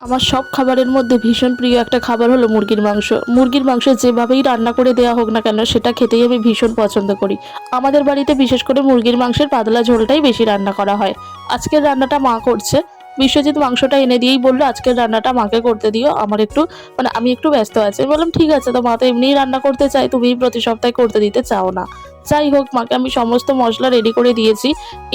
আমার সব খাবারের মধ্যে ভীষণ প্রিয় একটা খাবার হলো মুরগির মাংস। মুরগির মাংস যেভাবেই রান্না করে দেওয়া হোক না কেন সেটা খেতেই আমি ভীষণ পছন্দ করি। আমাদের বাড়িতে বিশেষ করে মুরগির মাংসের পাতলা ঝোলটাই বেশি রান্না করা হয়। আজকের রান্নাটা মা করছে। বিশ্বজিৎ মাংসটা এনে দিয়েই বললো আজকের রান্নাটা মাকে করতে দিও, আমার একটু আমি একটু ব্যস্ত আছি। আমি বললাম ঠিক আছে, তো মা তো এমনিই রান্না করতে চাই, তুমি প্রতি সপ্তাহে করতে দিতে চাও না। যাই হোক, মাকে আমি সমস্ত মশলা রেডি করে দিয়েছি।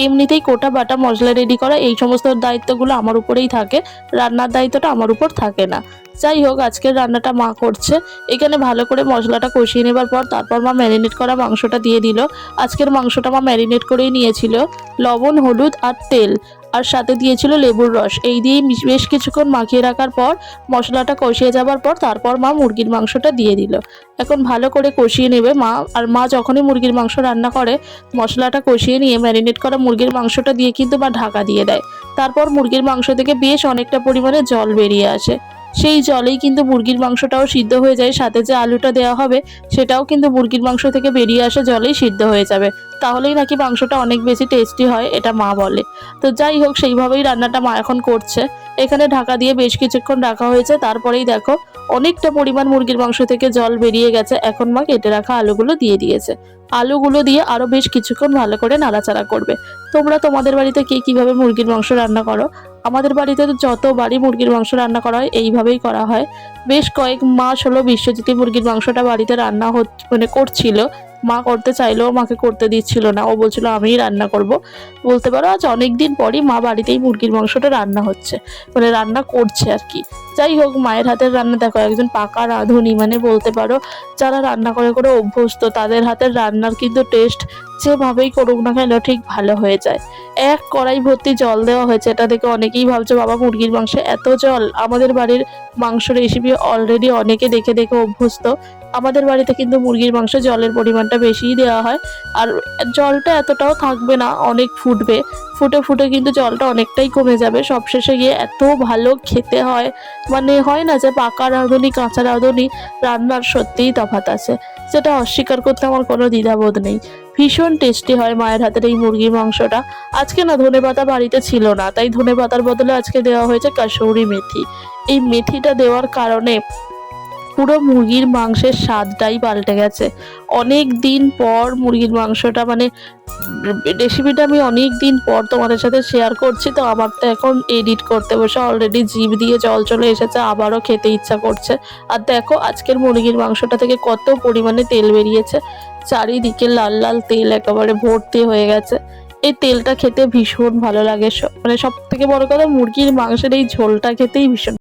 এমনিতেই কোটা বাটা মশলা রেডি করা এই সমস্ত দায়িত্বগুলো আমার উপরেই থাকে, রান্নার দায়িত্বটা আমার উপর থাকে না। যাই হোক, আজকের রান্নাটা মা করছে। এখানে ভালো করে মশলাটা কষিয়ে নেবার পর তারপর মা ম্যারিনেট করা মাংসটা দিয়ে দিল। আজকের মাংসটা মা ম্যারিনেট করেই নিয়েছিল, লবণ, হলুদ আর তেল, আর সাথে দিয়েছিল লেবুর রস। এই দিয়ে বেশ কিছুক্ষণ মাখিয়ে রাখার পর মশলাটা কষিয়ে যাবার পর তারপর মা মুরগির মাংসটা দিয়ে দিল। এখন ভালো করে কষিয়ে নেবে মা। আর মা যখনই মুরগির মাংস রান্না করে মশলাটা কষিয়ে নিয়ে ম্যারিনেট করা মুরগির মাংসটা দিয়ে কিন্তু মা ঢাকা দিয়ে দেয়। তারপর মুরগির মাংস থেকে বেশ অনেকটা পরিমাণে জল বেরিয়ে আসে। সেই জলেই কিন্তু মুরগির মাংসটাও সিদ্ধ হয়ে যায়, সাথে যে আলুটা দেওয়া হবে সেটাও কিন্তু মুরগির মাংস থেকে বেরিয়ে আসে জলেই সিদ্ধ হয়ে যাবে। তাহলেই নাকি মাংসটা অনেক বেশি টেস্টি হয়, এটা মা বলে। তো যাই হোক, সেইভাবেই রান্নাটা মা এখন করছে। এখানে ঢাকা দিয়ে বেশ কিছুক্ষণ রাখা হয়েছে। তারপরেই দেখো অনেকটা পরিমাণ মুরগির মাংস থেকে জল বেরিয়ে গেছে। এখন মা কেটে রাখা আলুগুলো দিয়ে দিয়েছে। আলুগুলো দিয়ে আরো বেশ কিছুক্ষণ ভালো করে নাড়াচাড়া করবে। তোমরা তোমাদের বাড়িতে কে কিভাবে মুরগির মাংস রান্না করো? আমাদের বাড়িতে তো যতবারই মুরগির মাংস রান্না করা হয় এইভাবেই করা হয়। বেশ কয়েক মাস হলো বিশ্বজিৎ মুরগির মাংসটা বাড়িতে রান্না করছিল। মা করতে চাইলেও মাকে করতে দিচ্ছিল না, ও বলছিল আমিই রান্না করব। বলতে পারো আজ অনেক দিন পরই মা বাড়িতেই মুরগির মাংসটা রান্না হচ্ছে, রান্না করছে আর কি। যাই হোক, মায়ের হাতের রান্না দেখো, একজন পাকা রাঁধুনি, বলতে পারো যারা রান্না করে করে অভ্যস্ত তাদের হাতের রান্নার কিন্তু টেস্ট যেভাবেই করুক না কেন ঠিক ভালো হয়ে যায়। এক কড়াই ভর্তি জল দেওয়া হয়েছে, এটা দেখে অনেকেই ভাবছে বাবা মুরগির মাংসে এত জল। আমাদের বাড়ির মাংস রেসিপি অলরেডি অনেকে দেখে দেখে অভ্যস্ত। আমাদের বাড়িতে কিন্তু মুরগির মাংসে জলের পরিমাণটা বেশিই দেওয়া হয়। আর জলটা এতটাও থাকবে না, অনেক ফুটবে। ফুটে ফুটে কিন্তু জলটা অনেকটাই কমে যাবে। সবশেষে গিয়ে এত ভালো খেতে হয়, হয় না যে পাকা রাঁধুনি কাঁচা রাঁধুনি, রান্নার সত্যিই তফাৎ আছে। সেটা অস্বীকার করতে আমার কোনো দ্বিধাবোধ নেই। ভীষণ টেস্টি হয় মায়ের হাতের এই মুরগির মাংসটা। আজকে না ধনেপাতা বাড়িতে ছিল না, তাই ধনেপাতার বদলে আজকে দেওয়া হয়েছে কাসৌরি মেথি। এই মেথিটা দেওয়ার কারণে পুরো মুরগির মাংসের স্বাদটাই পাল্টে গেছে। অনেক দিন পর মুরগির মাংসটা রেসিপিটা আমি অনেক দিন পর তোমাদের সাথে শেয়ার করছি। তো আমার তো এখন এডিট করতে বসে অলরেডি জিভ দিয়ে জল চলে এসেছে, আবারও খেতে ইচ্ছা করছে। আর দেখো আজকের মুরগির মাংসটা থেকে কত পরিমাণে তেল বেরিয়েছে, চারিদিকে লাল লাল তেল একেবারে ভর্তি হয়ে গেছে। এই তেলটা খেতে ভীষণ ভালো লাগে। সব থেকে বড় কথা, মুরগির মাংসের এই ঝোলটা খেতেই ভীষণ